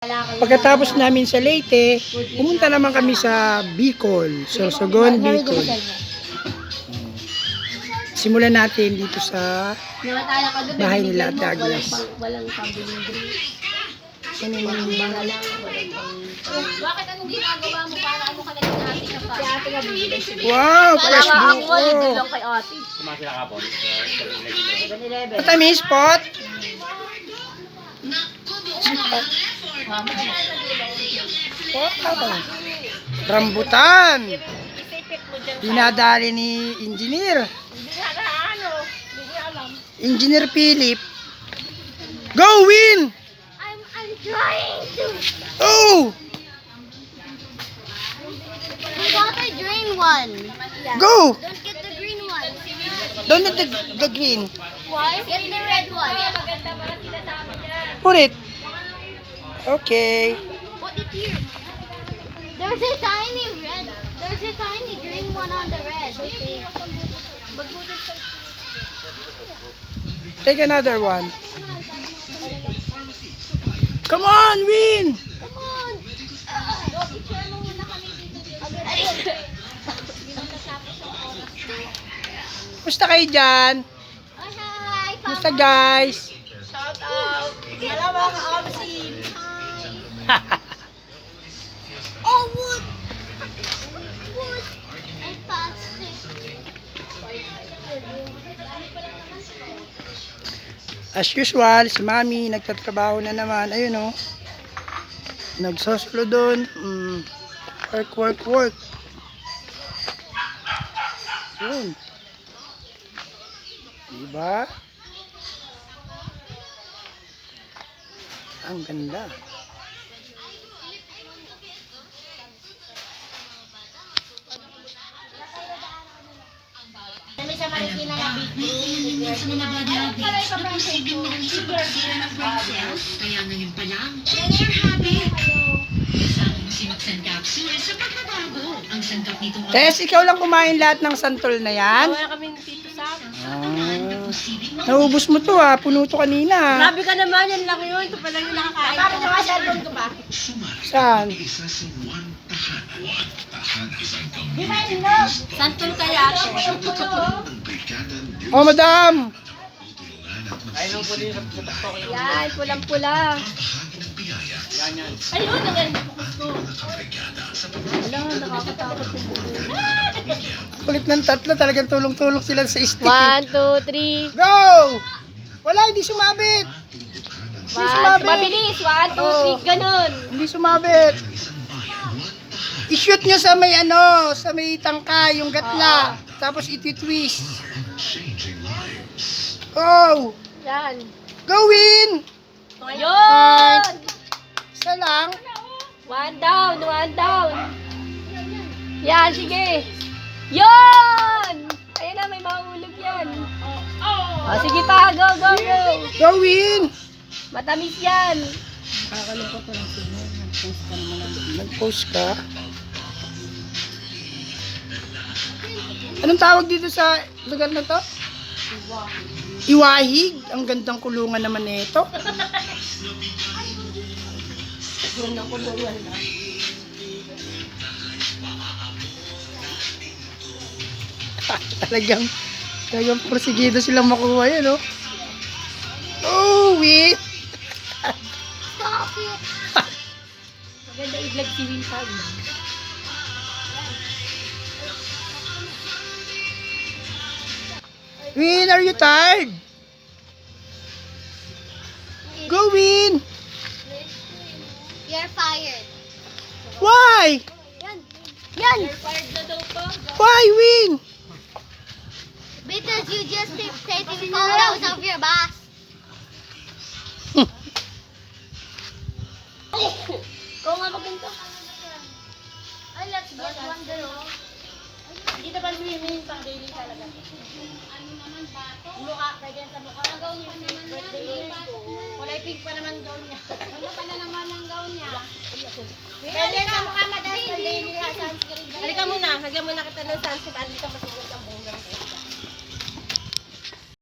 Pagkatapos namin sa Leyte, pumunta naman kami sa Bicol, Sorsogon, Bicol. Simulan natin dito sa bahay nila Ate Agnes. Walang pambiling drink. Ano naman Bakit anong ginagawa mo para ano ka naging ate ka pa? Si ate nga bibili siya. Wow, fresh Ako, buko. nandun lang kay ate. Kumasila ka po. 7-Eleven. Matamis, pot? Wow. Rambutan. Dinadali ni Engineer. Engineer Philip. Go, win! I'm trying to. Oh! We got the green one. Go! Don't get the green one. Don't let the green. Why? Get the red one. Put it. Okay. Put it here. There's a tiny red. There's a tiny green one on the red. Okay. Take another one. Come on, win! Come on. Picture mo muna kami dito. Musta kayo dyan? Hi, Musta guys? Shout out. Hello mga ka-absin. Hi. Oh, wood. Wood. And plastic. As usual, si Mami nagtatrabaho na naman. Ayun o. Nagsosolo doon. Work. Yun. Diba? Ang ganda. Kami sa Marikina na big. Sa mga bagay siguro ang supersira ng princess. Kaya ngayon pa lang, they're happy. Kasama si Maxan Capsule sa pagbabago. Ang sangkap nitong Tess, ikaw lang kumain lahat ng santol na yan? Wala kaming Tito Sam. Naubos mo to ha. Puno to kanina. Grabe ka naman, yan lang yun. Ito pa lang yung nakakain. Parang naman cellphone ko ba? Saan? Santol kaya ito. Oh, madam! Ayun po din sa TikTok. Yan, pulang-pula. Ayun, ang ganda po gusto. Wala, nakakatakot yung buko. Kulit ng tatlo. Talagang tulong-tulong sila sa stick. 1, 2, 3. Go! Wala, hindi sumabit. Hindi sumabit. Mabilis. 1, 2, 3. Ganun. Hindi sumabit. I-shoot nyo sa may ano, sa may tangka, yung gatla. Tapos iti-twist. Go! Yan. Go win! Yun! Isa lang. 1 down, 1 down. Yan, sige. Yun! Ayun na, may mahulog yan. Oh, sige pa, go. Go win! Matamis yan. Nag-post ka. Anong tawag dito sa lugar na to? Iwahig. Ang gandang kulungan naman nito. talagang porsigido silang makuha yun, oh. Oh, wait. Stop it! Maganda i-vlog si Winpag. Win, are you tired? Go, Win. You're fired. Why? Yan. You're fired na daw pa. Why, Win? Because you just keep taking photos of your boss. Kung nga maganda. Ay, let's get one girl. Dito pa swimming pang daily talaga. Ano naman ba ito? Mukha, kaya sa mukha. Ang gown niya naman yan. Kulay pink pa naman gown niya. Ano pala naman ang gown niya? Kaya sa mukha madalas pang daily ha, sunscreen. Halika muna, hagyan muna kita ng sunscreen. Ano ka masugot ang buhok?